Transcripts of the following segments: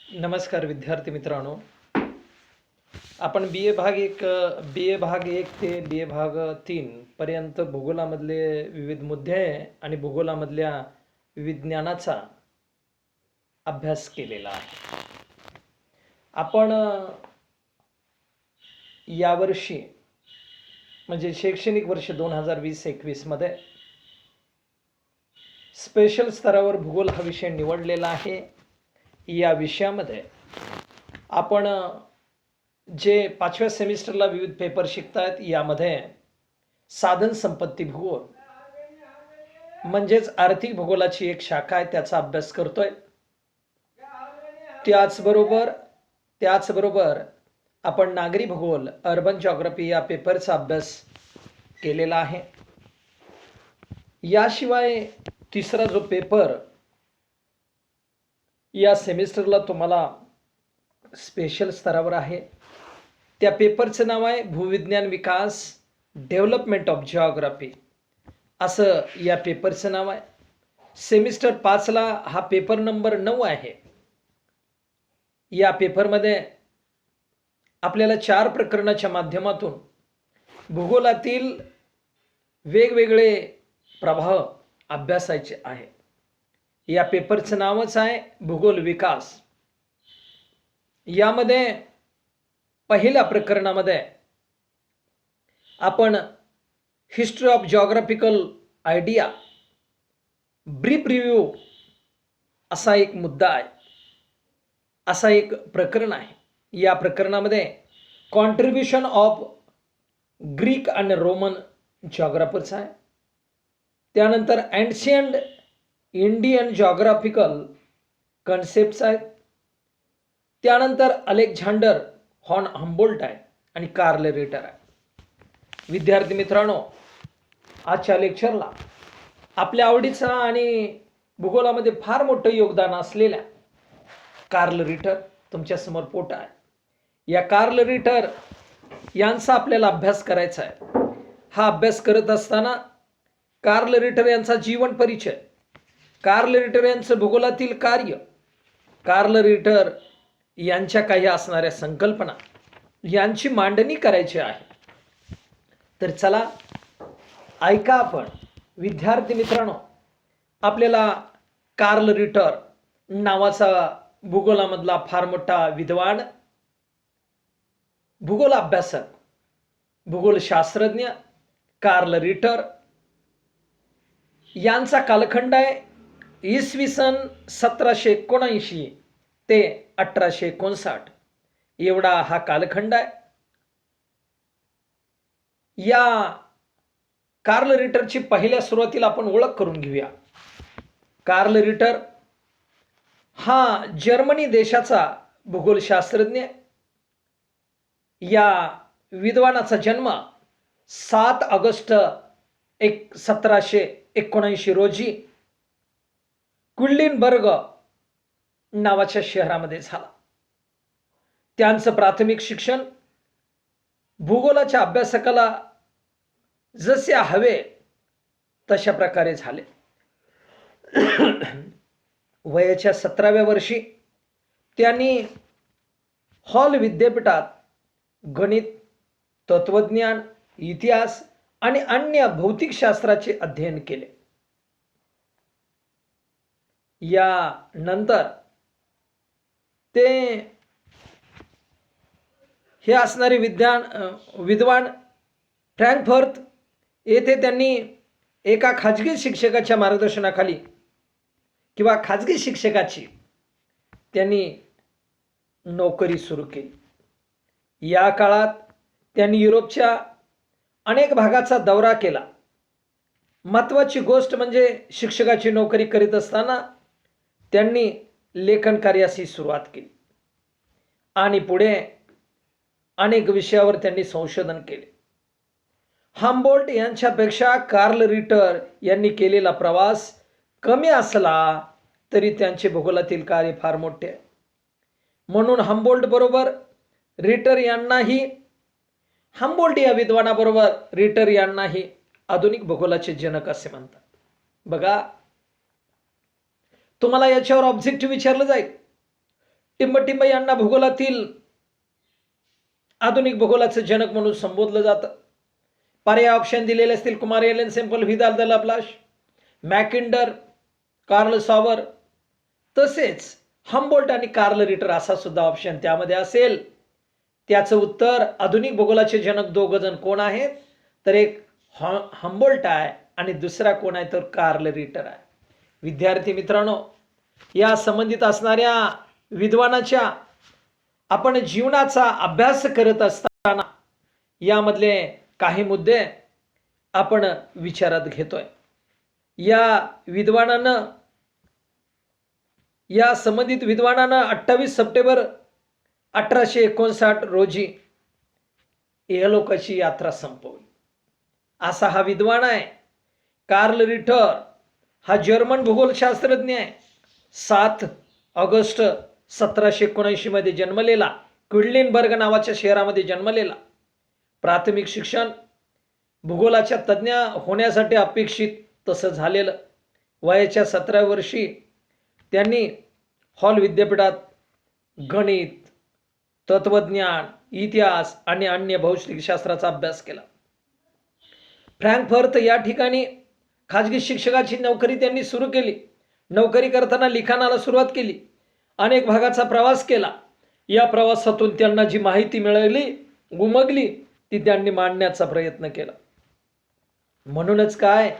नमस्कार विद्यार्थी मित्रांनो. आपण बी ए भाग 1 ते बी ए भाग 3 पर्यंत भूगोलामधले विविध मुद्दे आणि भूगोलामधल्या विज्ञानाचा अभ्यास केलेला आहे. आपण यावर्षी म्हणजे शैक्षणिक वर्ष 2020-21 मध्ये स्पेशल स्तरावर भूगोल हा विषय निवडलेला आहे. या विषयामध्ये आपण जे 5व्या सेमिस्टरला विविध पेपर शिकतायत यामध्ये साधन संपत्ती भूगोल म्हणजेच आर्थिक भूगोलाची एक शाखा आहे, त्याचा अभ्यास करतोय. त्याचबरोबर आपण नागरी भूगोल अर्बन जॉग्राफी या पेपरचा अभ्यास केलेला आहे. याशिवाय तिसरा जो पेपर या सेमिस्टरला तुम्हाला स्पेशल स्तरावर आहे त्या पेपरचं नाव आहे भूविज्ञान विकास डेव्हलपमेंट ऑफ जिओग्राफी, असं या पेपरचं नाव आहे. सेमिस्टर 5ला हा पेपर नंबर 9 आहे. या पेपरमध्ये आपल्याला 4 प्रकरणाच्या माध्यमातून भूगोलातील वेगवेगळे प्रभाव अभ्यासायचे आहे. या पेपरचं नावच आहे भूगोल विकास. यामध्ये पहिल्या प्रकरणामध्ये आपण history of geographical idea brief review असा एक मुद्दा आहे, असा एक प्रकरण आहे. या प्रकरणामध्ये कॉन्ट्रीब्युशन ऑफ ग्रीक आणि रोमन जिओग्राफर्स आहे. त्यानंतर एन्शियंट इंडियन जिओग्राफिकल कन्सेप्ट्स आहेत. त्यानंतर अलेक्झांडर हॉन हम्बोल्ट आहे आणि कार्ल रिटर आहे. विद्यार्थी मित्रांनो, आजच्या लेक्चरला आपल्या आवडीचा आणि भूगोलामध्ये फार मोठं योगदान असलेल्या कार्ल रिटर तुमच्यासमोर पोट आहे. या कार्ल रिटर यांचा आपल्याला अभ्यास करायचा आहे. हा अभ्यास करत असताना कार्ल रिटर यांचा जीवन परिचय, कार्ल रिटर यांचं भूगोलातील कार्य, कार्ल रिटर यांच्या काही असणाऱ्या संकल्पना यांची मांडणी करायची आहे. तर चला ऐका आपण विद्यार्थी मित्रांनो. आपल्याला कार्ल रिटर नावाचा भूगोलामधला फार मोठा विद्वान, भूगोल अभ्यासक, भूगोलशास्त्रज्ञ कार्ल रिटर यांचा कालखंड आहे इसवी सन 1779 ते 1859 एवढा हा कालखंड आहे. या कार्ल रिटरची पहिल्या सुरुवातीला आपण ओळख करून घेऊया. कार्ल रिटर हा जर्मनी देशाचा भूगोलशास्त्रज्ञ. या विद्वानाचा जन्म 7 ऑगस्ट 1779 रोजी कुल्लिनबर्ग नावाच्या शहरामध्ये झाला. त्यांचं प्राथमिक शिक्षण भूगोलाच्या अभ्यासकाला जसे हवे तशा प्रकारे झाले. वयाच्या 17व्या वर्षी त्यांनी हॉल विद्यापीठात गणित, तत्वज्ञान, इतिहास आणि अन्य भौतिकशास्त्राचे अध्ययन केले. या नंतर ते हे असणारे विद्वान फ्रँकफर्ट येथे त्यांनी एका खाजगी शिक्षकाच्या मार्गदर्शनाखाली किंवा खाजगी शिक्षकाची त्यांनी नोकरी सुरू केली. या काळात त्यांनी युरोपच्या अनेक भागाचा दौरा केला. महत्त्वाची गोष्ट म्हणजे शिक्षकाची नोकरी करीत असताना त्यांनी लेखन कार्याची सुरुवात केली आणि पुढे अनेक विषयावर त्यांनी संशोधन केले. हम्बोल्ट यांच्यापेक्षा कार्ल रिटर यांनी केलेला प्रवास कमी असला तरी त्यांचे भूगोलातील कार्य फार मोठे आहे. म्हणून हम्बोल्ट बरोबर रिटर यांनाही, हम्बोल्ट या विद्वानाबरोबर रिटर यांनाही आधुनिक भूगोलाचे जनक असे म्हणतात. बघा, तुम्हाला याच्यावर ऑब्जेक्टिव्ह विचारलं जाईल टिंबटिंब यांना भूगोलातील आधुनिक भूगोलाचं जनक म्हणून संबोधलं जातं. पर्याय ऑप्शन दिलेले असतील: कुमार Ellen Semple, Vidal de la Blache, Mackinder, Carl Sauer, तसेच हम्बोल्ट आणि कार्ल रिटर असा सुद्धा ऑप्शन त्यामध्ये असेल. त्याचं उत्तर आधुनिक भूगोलाचे जनक दोघ जण कोण आहेत, तर एक हम्बोल्ट आहे आणि दुसरा कोण आहे तर कार्ल रिटर आहे. विद्यार्थी मित्रांनो, या संबंधित असणाऱ्या विद्वानाच्या आपण जीवनाचा अभ्यास करत असताना यामधले काही मुद्दे आपण विचारात घेतोय. या संबंधित विद्वानानं 28 सप्टेंबर 1859 रोजी इहलोकाची यात्रा संपवली. असा हा विद्वान आहे. कार्ल रिटर हा जर्मन भूगोलशास्त्रज्ञ आहे. 7 ऑगस्ट 1779 मध्ये जन्मलेला, क्विडलिनबर्ग नावाच्या शहरामध्ये जन्मलेला. प्राथमिक शिक्षण भूगोलाच्या तज्ज्ञ होण्यासाठी अपेक्षित तसं झालेलं. वयाच्या 17व्या वर्षी त्यांनी हॉल विद्यापीठात गणित, तत्वज्ञान, इतिहास आणि अन्य भौतिकशास्त्राचा अभ्यास केला. फ्रँकफर्ट या ठिकाणी खाजगी शिक्षकाची नोकरी त्यांनी सुरू केली. नोकरी करताना लिखाणाला सुरुवात केली. अनेक भागाचा प्रवास केला. या प्रवासातून त्यांना जी माहिती मिळाली, उमगली, ती त्यांनी मांडण्याचा प्रयत्न केला. म्हणूनच काय,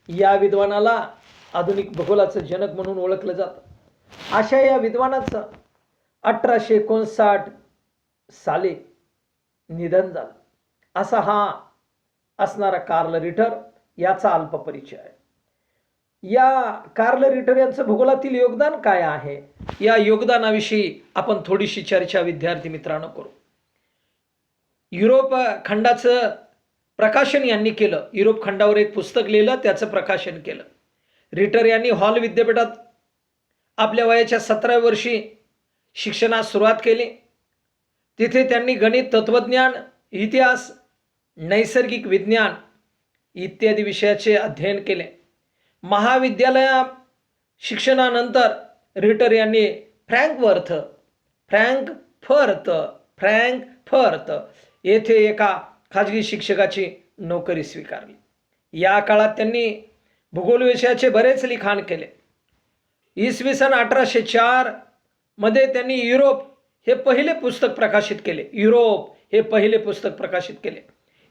या विद्वानाला आधुनिक भूगोलाचं जनक म्हणून ओळखलं जातं. अशा या विद्वानाचं 1859 साली निधन झालं. असा हा असणारा कार्ल रिटर याचा अल्प परिचय आहे. या कार्ल रिटर यांचं भूगोलातील योगदान काय आहे, या योगदानाविषयी आपण थोडीशी चर्चा विद्यार्थी मित्रांनो करू. युरोप खंडाचं प्रकाशन यांनी केलं. युरोप खंडावर एक पुस्तक लिहिलं, त्याचं प्रकाशन केलं. रिटर यांनी हॉल विद्यापीठात आपल्या वयाच्या 17व्या वर्षी शिक्षणास सुरुवात केली. तिथे त्यांनी गणित, तत्वज्ञान, इतिहास, नैसर्गिक विज्ञान इत्यादी विषयाचे अध्ययन केले. महाविद्यालय शिक्षणानंतर रिटर यांनी फ्रँकफर्ट येथे एका खाजगी शिक्षकाची नोकरी स्वीकारली. या काळात त्यांनी भूगोल विषयाचे बरेच लिखाण केले. इसवी सन 1804 मध्ये त्यांनी युरोप हे पहिले पुस्तक प्रकाशित केले.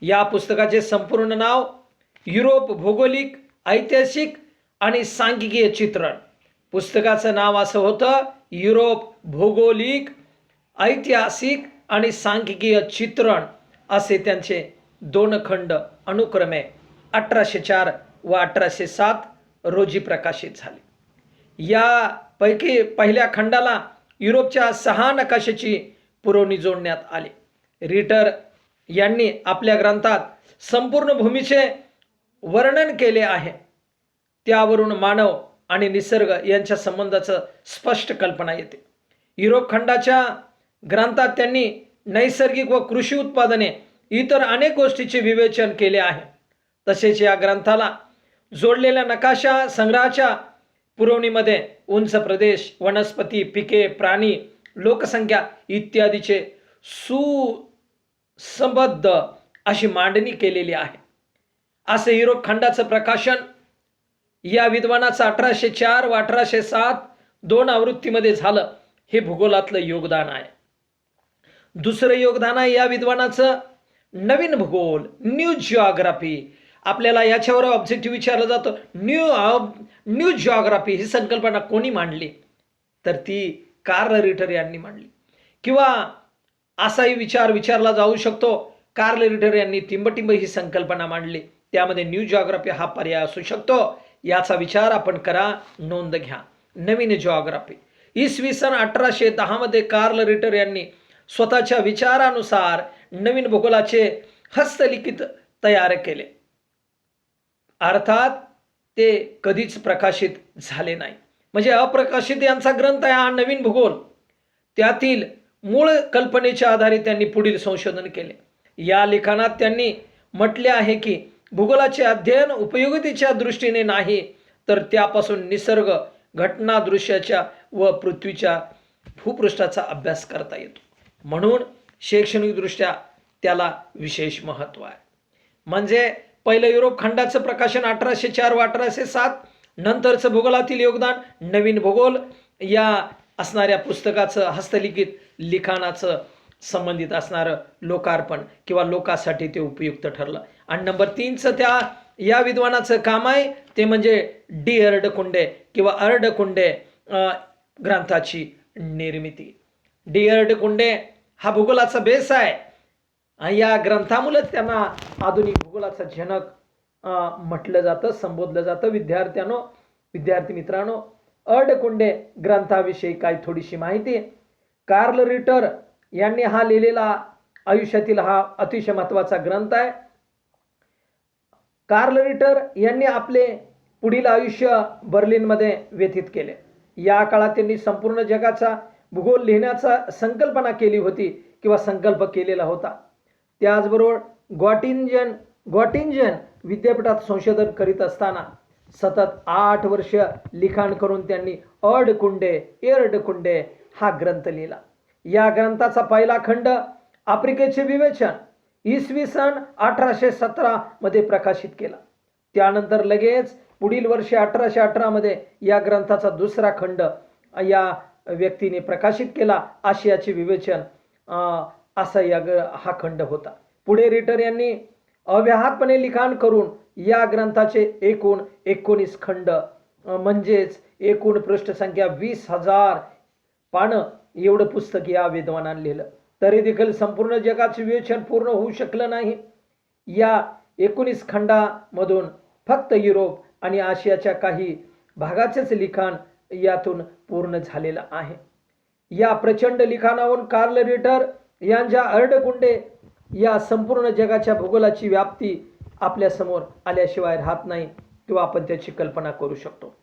या पुस्तकाचे संपूर्ण नाव युरोप भौगोलिक, ऐतिहासिक आणि सांख्यिकीय चित्रण. पुस्तकाचं नाव असं होतं, युरोप भौगोलिक, ऐतिहासिक आणि सांख्यिकीय चित्रण. असे त्यांचे 2 खंड अनुक्रमे 1804 व 1807 रोजी प्रकाशित झाले. यापैकी पहिल्या खंडाला युरोपच्या 6 नकाशाची पुरवणी जोडण्यात आली. रिटर यांनी आपल्या ग्रंथात संपूर्ण भूमीचे वर्णन केले आहे. त्यावरून मानव आणि निसर्ग यांच्या संबंधाचं स्पष्ट कल्पना येते. युरोप खंडाच्या ग्रंथात त्यांनी नैसर्गिक व कृषी उत्पादने इतर अनेक गोष्टींचे विवेचन केले आहे. तसेच या ग्रंथाला जोडलेल्या नकाशा संग्रहाच्या पुरवणीमध्ये उंच प्रदेश, वनस्पती, पिके, प्राणी, लोकसंख्या इत्यादीचे सुसंबद्ध अशी मांडणी केलेली आहे. असे युरोप खंडाचं प्रकाशन या विद्वानाचं 1804 व 1807 2 आवृत्तीमध्ये झालं. हे भूगोलातलं योगदान आहे. दुसरं योगदान आहे या विद्वानाचं नवीन भूगोल, न्यू जिओग्राफी. आपल्याला याच्यावर ऑब्जेक्टिव्ह विचारलं जातं, न्यू जिओग्राफी ही संकल्पना कोणी मांडली, तर ती कार्ल रिटर यांनी मांडली. किंवा असाही विचार विचारला जाऊ शकतो, कार्ल रिटर यांनी टिंबटिंब ही संकल्पना मांडली, त्यामध्ये न्यू जिओग्राफी हा पर्याय असू शकतो. याचा विचार आपण करा, नोंद घ्या. नवीन जिओग्राफी इसवी सन 1810 मध्ये कार्ल रिटर यांनी स्वतःच्या विचारानुसार नवीन भूगोलाचे हस्तलिखित तयार केले. अर्थात ते कधीच प्रकाशित झाले नाही. म्हणजे अप्रकाशित यांचा ग्रंथ आहे हा नवीन भूगोल. त्यातील मूळ कल्पनेच्या आधारे त्यांनी पुढील संशोधन केले. या लिखाणात त्यांनी म्हटले आहे की भूगोलाचे अध्ययन उपयोगितेच्या दृष्टीने नाही, तर त्यापासून निसर्ग घटना दृश्याच्या व पृथ्वीच्या भूपृष्ठाचा अभ्यास करता येतो. म्हणून शैक्षणिकदृष्ट्या त्याला विशेष महत्त्व आहे. म्हणजे पहिलं युरोप खंडाचं प्रकाशन 1804 व 1807, नंतरचं भूगोलातील योगदान, नवीन भूगोल या असणाऱ्या पुस्तकाचं हस्तलिखित लिखाणाचं संबंधित असणारं लोकार्पण किंवा लोकांसाठी ते उपयुक्त ठरलं. आणि नंबर 3चं या विद्वानाचं काम आहे ते म्हणजे डी अर्डकुंडे किंवा अर्डकुंडे ग्रंथाची निर्मिती. डी अर्डकुंडे हा भूगोलाचा बेस आहे. या ग्रंथामुळेच त्यांना आधुनिक भूगोलाचा जनक म्हटलं जातं, संबोधलं जातं. विद्यार्थी मित्रांनो, अर्डकुंडे ग्रंथाविषयी काही थोडीशी माहिती. कार्ल रिटर यांनी हा लिहिलेला आयुष्यातील हा अतिशय महत्त्वाचा ग्रंथ आहे. कार्ल रिटर यांनी आपले पुढील आयुष्य बर्लिनमध्ये व्यतीत केले. या काळात त्यांनी संपूर्ण जगाचा भूगोल लिहिण्याचा संकल्पना केली होती किंवा संकल्प केलेला होता. त्याचबरोबर गॉटिंजन विद्यापीठात संशोधन करीत असताना सतत 8 वर्ष लिखाण करून त्यांनी अर्डकुंडे हा ग्रंथ लिहिला. या ग्रंथाचा पहिला खंड आफ्रिकेचे विवेचन इसवी सन 1817 मध्ये प्रकाशित केला. त्यानंतर लगेच पुढील वर्षी 1818 मध्ये या ग्रंथाचा दुसरा खंड या व्यक्तीने प्रकाशित केला. आशियाचे विवेचन असा हा खंड होता. पुढे रिटर यांनी अव्याहतपणे लिखाण करून या ग्रंथाचे एकूण 19 खंड म्हणजेच एकूण पृष्ठसंख्या 20,000 पानं एवढं पुस्तक या विद्वानाने लिहिलं. तरी देखील संपूर्ण जगाचे विवेचन पूर्ण होऊ शकलं नाही. या 19 खंडामधून फक्त युरोप आणि आशियाच्या काही भागाचेच लिखाण यातून पूर्ण झालेलं आहे. या प्रचंड लिखाणावरून कार्ल रिटर यांच्या अर्डकुंडे या संपूर्ण जगाच्या भूगोलाची व्याप्ती आपल्या समोर आल्याशिवाय राहत नाही किंवा आपण त्याची कल्पना करू शकतो.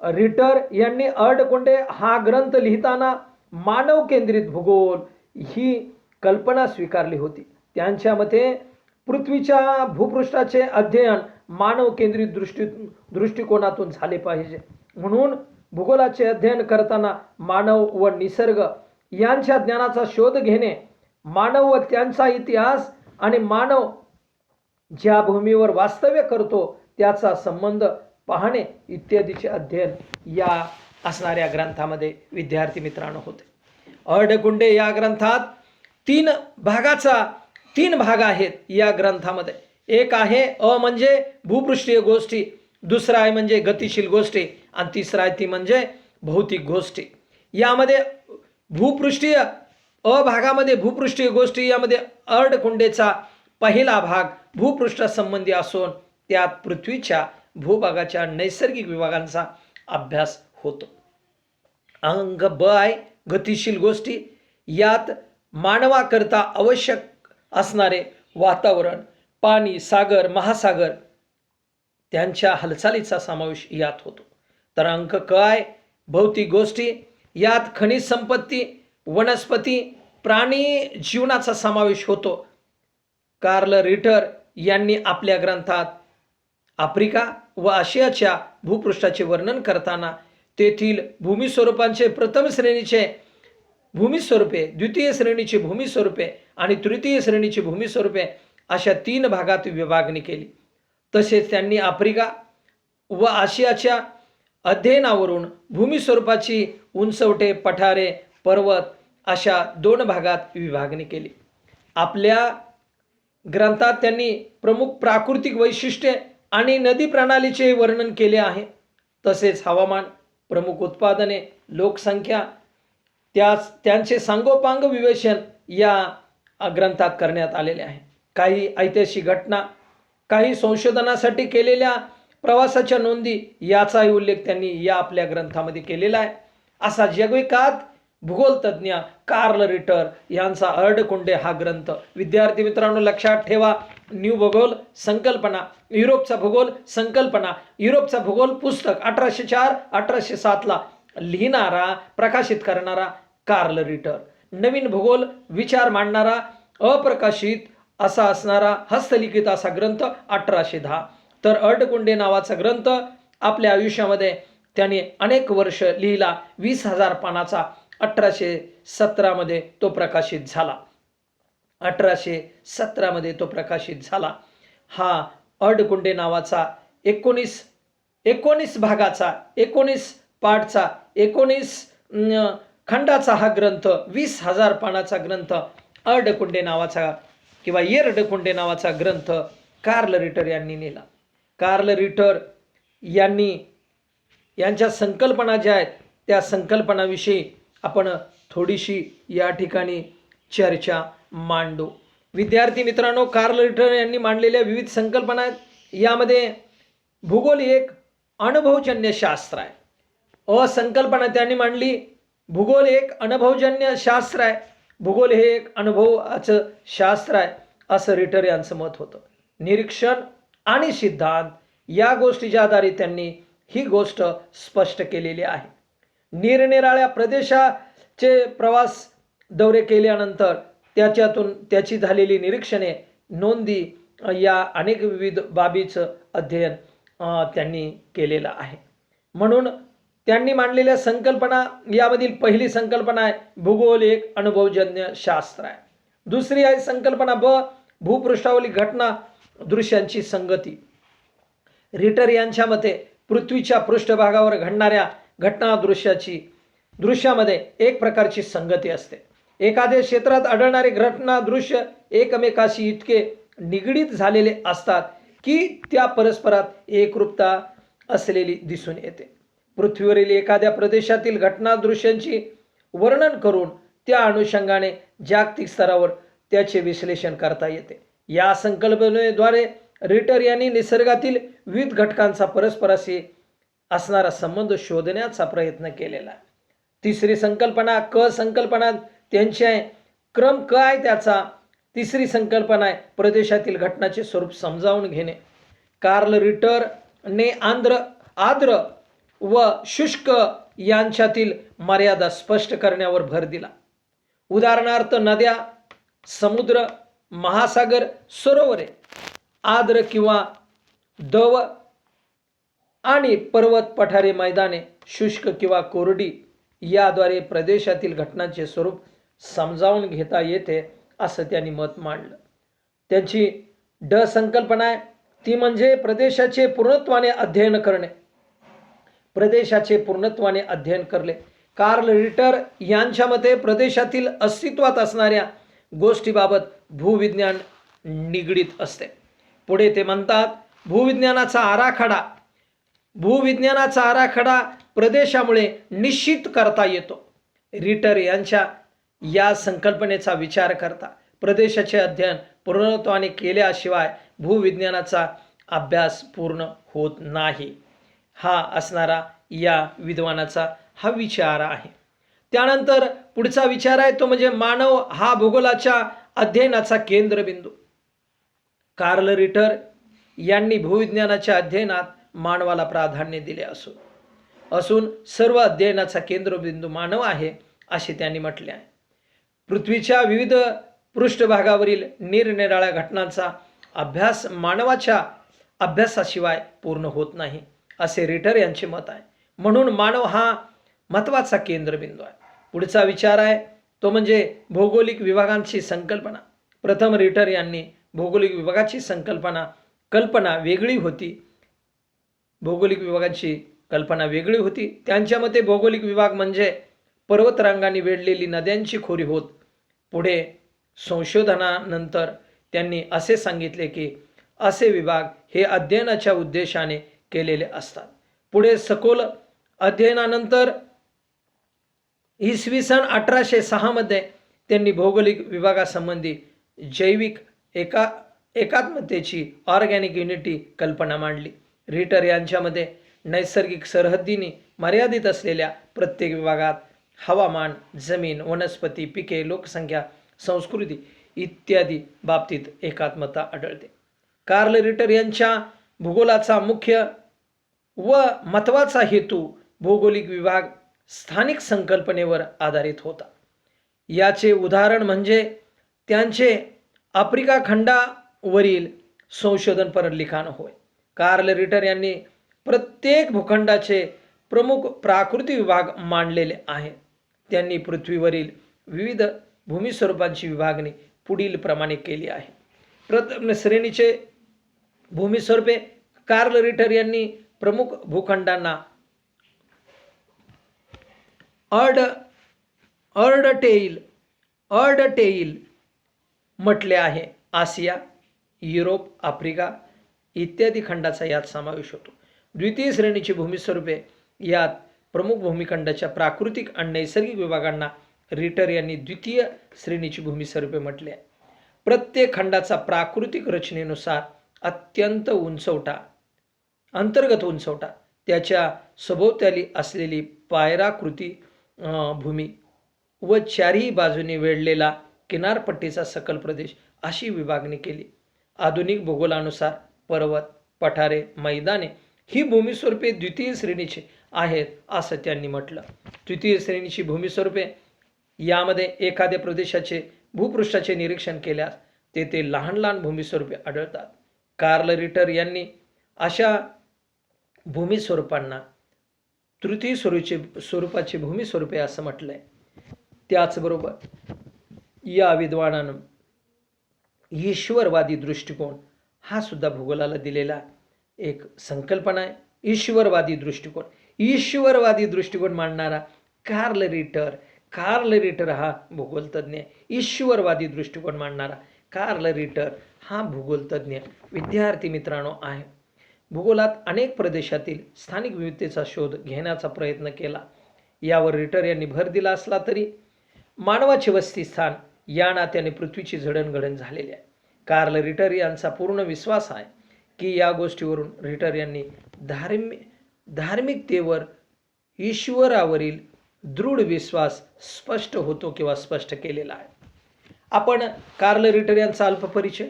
रिटर यांनी अर्डकुंडे हा ग्रंथ लिहिताना मानव केंद्रित भूगोल ही कल्पना स्वीकारली होती. त्यांच्या मते पृथ्वीच्या भूपृष्ठाचे अध्ययन मानव केंद्रित दृष्टिकोनातून झाले पाहिजे. म्हणून भूगोलाचे अध्ययन करताना मानव व निसर्ग यांच्या ज्ञानाचा शोध घेणे, मानव व त्यांचा इतिहास आणि मानव ज्या भूमीवर वास्तव्य करतो त्याचा संबंध पाहणे इत्यादीचे अध्ययन या असणाऱ्या ग्रंथामध्ये विद्यार्थी मित्रांनो होते. अर्डकुंडे या ग्रंथात 3 भाग आहेत या ग्रंथामध्ये. एक आहे म्हणजे भूपृष्ठीय गोष्टी, दुसरा आहे म्हणजे गतिशील गोष्टी आणि तिसरा आहे ती म्हणजे भौतिक गोष्टी. यामध्ये भूपृष्ठीय भागामध्ये भूपृष्ठीय गोष्टी यामध्ये अर्डकुंडेचा पहिला भाग भूपृष्ठासंबंधी असून त्यात पृथ्वीच्या भूभागाच्या नैसर्गिक विभागांचा अभ्यास होतो. अंग ब आहे गतिशील गोष्टी. यात मानवाकरता आवश्यक असणारे वातावरण, पाणी, सागर, महासागर त्यांच्या हालचालीचा समावेश यात होतो. तर अंक क आहे भौतिक गोष्टी. यात खनिज संपत्ती, वनस्पती, प्राणी जीवनाचा समावेश होतो. कार्ल रिटर यांनी आपल्या ग्रंथात आफ्रिका व आशियाच्या भूपृष्ठाचे वर्णन करताना तेथील भूमिस्वरूपांचे प्रथम श्रेणीचे भूमिस्वरूपे, द्वितीय श्रेणीची भूमिस्वरूपे आणि तृतीय श्रेणीची भूमिस्वरूपे अशा 3 भागात विभागणी केली. तसेच त्यांनी आफ्रिका व आशियाच्या अध्ययनावरून भूमिस्वरूपाची उंचवटे, पठारे, पर्वत अशा 2 भागात विभागणी केली. आपल्या ग्रंथात त्यांनी प्रमुख प्राकृतिक वैशिष्ट्ये आणि नदी प्रणालीचे वर्णन केले आहे. तसेच हवामान, प्रमुख उत्पादने, लोकसंख्या त्यांचे सांगोपांग विवेचन या ग्रंथात करण्यात आलेले आहे. काही ऐतिहासिक घटना, काही संशोधनासाठी केलेल्या प्रवासाच्या नोंदी याचाही उल्लेख त्यांनी या आपल्या ग्रंथामध्ये केलेला आहे. असा जगविख्यात भूगोलतज्ञ कार्ल रिटर यांचा अर्डकुंडे हा ग्रंथ. विद्यार्थी मित्रांनो लक्षात ठेवा, न्यू भूगोल संकल्पना, युरोपचा भूगोल संकल्पना, युरोपचा भूगोल पुस्तक 1804-1807 ला लिहिणारा, प्रकाशित करणारा कार्ल रिटर. नवीन भूगोल विचार मांडणारा, अप्रकाशित असा असणारा हस्तलिखित असा ग्रंथ 1810. तर अर्डकुंडे नावाचा ग्रंथ आपल्या आयुष्यामध्ये त्याने अनेक वर्ष लिहिला. 20,000 पानाचा 1817 तो प्रकाशित झाला. 1817 तो प्रकाशित झाला. हा अडकुंडे नावाचा 19 भागाचा, 19 पाठचा, 19 खंडाचा हा ग्रंथ, 20,000 पानाचा ग्रंथ, अडकुंडे नावाचा किंवा येरडकुंडे नावाचा ग्रंथ कार्ल रिटर यांनी लिहिला. कार्ल रिटर यांच्या संकल्पना ज्या आहेत त्या संकल्पनाविषयी आपण थोडीशी या ठिकाणी चर्चा मांडू. विद्यार्थी मित्रांनो, कार्ल रिटर यांनी मांडलेल्या विविध संकल्पना आहेत. यामध्ये भूगोल ही एक अनुभवजन्य शास्त्र आहे. संकल्पना त्यांनी मांडली, भूगोल एक अनुभवजन्य शास्त्र आहे, भूगोल हे एक अनुभवाचं शास्त्र आहे, असं रिटर यांचं मत होतं. निरीक्षण आणि सिद्धांत या गोष्टीच्या आधारे त्यांनी ही गोष्ट स्पष्ट केलेली आहे. निरनिराळ्या प्रदेशाचे प्रवास दौरे केल्यानंतर त्याच्यातून त्याची झालेली निरीक्षणे, नोंदी या अनेक विविध बाबीचं अध्ययन त्यांनी केलेलं आहे. म्हणून त्यांनी मांडलेल्या संकल्पना, यामधील पहिली संकल्पना आहे भूगोल एक अनुभवजन्य शास्त्र आहे. दुसरी आहे संकल्पना भूपृष्ठावरील घटना दृश्यांची संगती. रिटर यांच्या मते पृथ्वीच्या पृष्ठभागावर घडणाऱ्या घटना दृश्यामध्ये एक प्रकारची संगती असते. एखाद्या क्षेत्रात आढळणारे घटना दृश्य एकमेकाशी इतके निगडीत झालेले असतात की त्या परस्परात एकरूपता असलेली दिसून येते. पृथ्वीवरील एखाद्या प्रदेशातील घटना दृश्यांची वर्णन करून त्या अनुषंगाने जागतिक स्तरावर त्याचे विश्लेषण करता येते. या संकल्पनेद्वारे रिटर यांनी निसर्गातील विविध घटकांचा परस्पराशी असणारा संबंध शोधण्याचा प्रयत्न केलेला आहे. तिसरी संकल्पना संकल्पना त्यांची आहे, क्रम काय त्याचा. तिसरी संकल्पना आहे प्रदेशातील घटनाचे स्वरूप समजावून घेणे. कार्ल रिटरने आर्द्र व शुष्क यांच्यातील मर्यादा स्पष्ट करण्यावर भर दिला. उदाहरणार्थ नद्या, समुद्र, महासागर, सरोवरे, आर्द्र किंवा दव आणि पर्वत, पठारे, मैदाने, शुष्क किंवा कोरडी याद्वारे प्रदेशातील घटनांचे स्वरूप समजावून घेता येते, असं त्यांनी मत मांडलं. त्यांची संकल्पना आहे ती म्हणजे प्रदेशाचे पूर्णत्वाने अध्ययन करणे. प्रदेशाचे पूर्णत्वाने अध्ययन करले. कार्ल रिटर यांच्या मते प्रदेशातील अस्तित्वात असणाऱ्या गोष्टीबाबत भूविज्ञान निगडीत असते. पुढे ते म्हणतात भूविज्ञानाचा आराखडा प्रदेशामुळे निश्चित करता येतो. रिटर यांच्या या संकल्पनेचा विचार करता प्रदेशाचे अध्ययन पूर्णत्वाने केल्याशिवाय भूविज्ञानाचा अभ्यास पूर्ण होत नाही, हा असणारा या विद्वानाचा हा विचार आहे. त्यानंतर पुढचा विचार आहे तो म्हणजे मानव हा भूगोलाच्या अध्ययनाचा केंद्रबिंदू. कार्ल रिटर यांनी भूविज्ञानाच्या अध्ययनात मानवाला प्राधान्य दिले असून सर्व अध्ययनाचा केंद्रबिंदू मानव आहे असे त्यांनी म्हटले आहे. पृथ्वीच्या विविध पृष्ठभागावरील निरनिराळ्या घटनांचा अभ्यास मानवाच्या अभ्यासाशिवाय पूर्ण होत नाही, असे रिटर यांचे मत आहे. म्हणून मानव हा महत्त्वाचा केंद्रबिंदू आहे. पुढचा विचार आहे तो म्हणजे भौगोलिक विभागांची संकल्पना. प्रथम रिटर यांनी भौगोलिक विभागाची कल्पना वेगळी होती. भौगोलिक विभागाची कल्पना वेगळी होती. त्यांच्या मते भौगोलिक विभाग म्हणजे पर्वतरांगांनी वेढलेली नद्यांची खोरी होत. पुढे संशोधनानंतर त्यांनी असे सांगितले की असे विभाग हे अध्ययनाच्या उद्देशाने केलेले असतात. पुढे सखोल अध्ययनानंतर इसवी सन 1806 मध्ये त्यांनी भौगोलिक विभागासंबंधी जैविक एकात्मतेची ऑर्गॅनिक युनिटी कल्पना मांडली. रिटर यांच्यामध्ये नैसर्गिक सरहद्दीने मर्यादित असलेल्या प्रत्येक विभागात हवामान, जमीन, वनस्पती, पिके, लोकसंख्या, संस्कृती इत्यादी बाबतीत एकात्मता आढळते. कार्ल रिटर यांच्या भूगोलाचा मुख्य व महत्त्वाचा हेतू भौगोलिक विभाग स्थानिक संकल्पनेवर आधारित होता. याचे उदाहरण म्हणजे त्यांचे आफ्रिका खंडावरील संशोधनपर लिखाण होय. कार्ल रिटर यांनी प्रत्येक भूखंडाचे प्रमुख प्राकृतिक विभाग मांडलेले आहेत. त्यांनी पृथ्वीवरील विविध भूमिस्वरूपांची विभागणी पुढील प्रमाणे केली आहे. प्रथम श्रेणीचे भूमिस्वरूपे. कार्ल रिटर यांनी प्रमुख भूखंडांना अर्डटेईल म्हटले आहे. आशिया, युरोप, आफ्रिका इत्यादी खंडाचा यात समावेश होतो. द्वितीय श्रेणीची भूमिस्वरूपे. यात प्रमुख भूमिखंडाच्या प्राकृतिक आणि नैसर्गिक विभागांना रिटर यांनी द्वितीय श्रेणीची भूमिस्वरूपे म्हटले आहे. प्रत्येक खंडाचा प्राकृतिक रचनेनुसार अत्यंत अंतर्गत उंचवटा, त्याच्या सभोवताली असलेली पायराकृती भूमी व चारही बाजूने वेढलेला किनारपट्टीचा सकल प्रदेश अशी विभागणी केली. आधुनिक भूगोलानुसार पर्वत, पठारे, मैदाने ही भूमिस्वरूपे द्वितीय श्रेणीची आहेत असं त्यांनी म्हटलं. तृतीय श्रेणीची भूमिस्वरूपे. यामध्ये एखाद्या प्रदेशाचे भूपृष्ठाचे निरीक्षण केल्यास तेथे लहान लहान भूमिस्वरूपे आढळतात. कार्ल रिटर यांनी अशा भूमिस्वरूपांना तृतीय स्वरूपाची भूमिस्वरूपे असं म्हटलंय. त्याचबरोबर या विद्वानानं ईश्वरवादी दृष्टिकोन हा सुद्धा भूगोलाला दिलेला एक संकल्पना आहे. ईश्वरवादी दृष्टिकोन मांडणारा कार्ल रिटर हा भूगोलतज्ञ आहे. ईश्वरवादी दृष्टिकोन मांडणारा कार्ल रिटर हा भूगोलतज्ञ विद्यार्थी मित्रांनो आहे. भूगोलात अनेक प्रदेशातील स्थानिक विविधतेचा शोध घेण्याचा प्रयत्न केला. यावर रिटर यांनी भर दिला असला तरी मानवाचे वसतिस्थान या नात्याने पृथ्वीची जडणघडण झालेली आहे. कार्ल रिटर यांचा पूर्ण विश्वास आहे की या गोष्टीवरून रिटर यांनी धार्मिकतेवर ईश्वरावरील दृढ विश्वास स्पष्ट होतो किंवा स्पष्ट केलेला आहे. आपण कार्ल रिटर यांचा अल्प परिचय,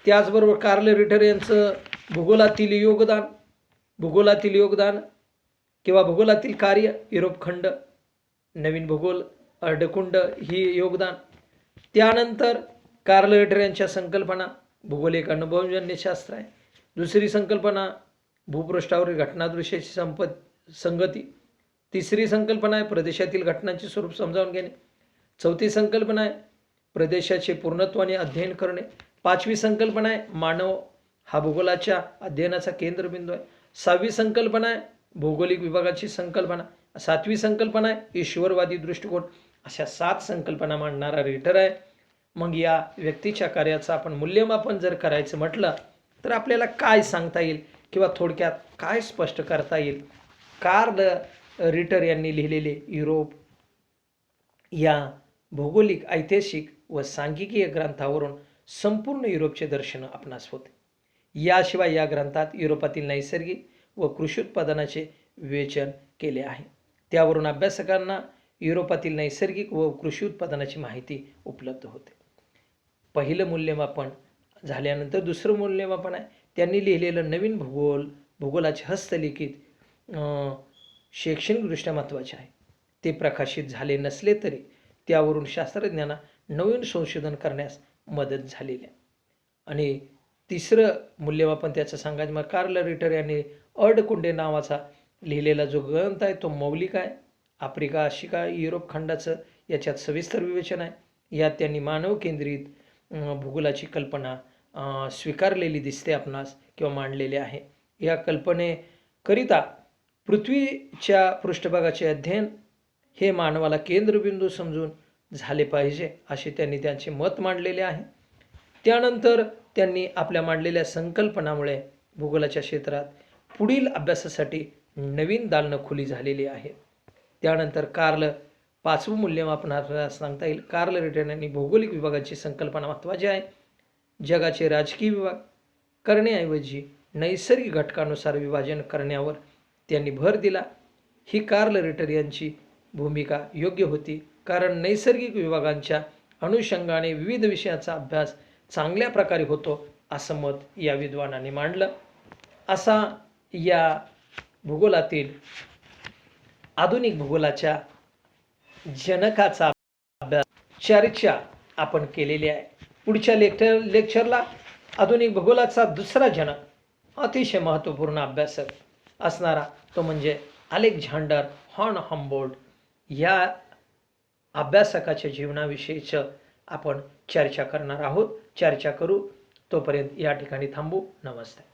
त्याचबरोबर कार्ल रिटर यांचं भूगोलातील योगदान किंवा भूगोलातील कार्य, युरोप खंड, नवीन भूगोल, अर्धकुंड ही योगदान. त्यानंतर कार्ल रिटर यांच्या संकल्पना. भूगोल एक अनुभवजन्य शास्त्र आहे. दुसरी संकल्पना भूपृष्ठावरील घटनादृश्याची संगती. तिसरी संकल्पना आहे प्रदेशातील घटनांचे स्वरूप समजावून घेणे. चौथी संकल्पना आहे प्रदेशाचे पूर्णत्वाने अध्ययन करणे. पाचवी संकल्पना आहे मानव हा भूगोलाच्या अध्ययनाचा केंद्रबिंदू आहे. सहावी संकल्पना आहे भौगोलिक विभागाची संकल्पना. सातवी संकल्पना आहे ईश्वरवादी दृष्टिकोन. अशा 7 संकल्पना मांडणारा रिटर आहे. मग या व्यक्तीच्या कार्याचं आपण मूल्यमापन जर करायचं म्हटलं तर आपल्याला काय सांगता येईल किंवा थोडक्यात काय स्पष्ट करता येईल. कार्ल रिटर यांनी लिहिलेले युरोप या भौगोलिक, ऐतिहासिक व सांख्यिकीय ग्रंथावरून संपूर्ण युरोपचे दर्शन आपणास होते. याशिवाय या ग्रंथात युरोपातील नैसर्गिक व कृषी उत्पादनाचे विवेचन केले आहे. त्यावरून अभ्यासकांना युरोपातील नैसर्गिक व कृषी उत्पादनाची माहिती उपलब्ध होते. पहिलं मूल्यमापन झाल्यानंतर दुसरं मूल्यमापन आहे त्यांनी लिहिलेलं नवीन भूगोलाचे हस्तलिखित शैक्षणिकदृष्ट्या महत्त्वाचे आहे. ते प्रकाशित झाले नसले तरी त्यावरून शास्त्रज्ञांना नवीन संशोधन करण्यास मदत झालेली आहे. आणि तिसरं मूल्यमापन त्याचं सांगायचं मग कार्ल रिटर यांनी अर्धकुंडे नावाचा लिहिलेला जो ग्रंथ आहे तो मौलिक आहे. आफ्रिका, आशिया, युरोप खंडाचं याच्यात सविस्तर विवेचन आहे. यात त्यांनी मानव केंद्रित भूगोलाची कल्पना स्वीकारलेली दिसते आपणास किंवा मांडलेली आहे. या कल्पनेकरिता पृथ्वीच्या पृष्ठभागाचे अध्ययन हे मानवाला केंद्रबिंदू समजून झाले पाहिजे असे त्यांनी त्यांचे मत मांडलेले आहे. त्यानंतर त्यांनी आपल्या मांडलेल्या संकल्पनामुळे भूगोलाच्या क्षेत्रात पुढील अभ्यासासाठी नवीन दालनं खुली झालेली आहेत. त्यानंतर पाचवं मूल्यमापन आपल्याला सांगता येईल कार्ल रिटर यांनी भौगोलिक विभागाची संकल्पना महत्त्वाची आहे. जगाचे राजकीय विभाग करण्याऐवजी नैसर्गिक घटकानुसार विभाजन करण्यावर त्यांनी भर दिला. ही कार्ल रिटर यांची भूमिका योग्य होती कारण नैसर्गिक विभागांच्या अनुषंगाने विविध विषयाचा अभ्यास चांगल्या प्रकारे होतो असं मत या विद्वानाने मांडलं. असा या भूगोलातील आधुनिक भूगोलाच्या जनकाचा अभ्यास चर्चा आपण केलेली आहे. पुढच्या लेक्चरला आधुनिक भूगोलाचा दुसरा जनक अतिशय महत्त्वपूर्ण अभ्यासक असणारा तो म्हणजे अलेक्झांडर व्हॉन हम्बोल्ट. या अभ्यासकाच्या जीवनाविषयीचं आपण चर्चा करणार आहोत. चर्चा करू. तोपर्यंत या ठिकाणी थांबू. नमस्ते.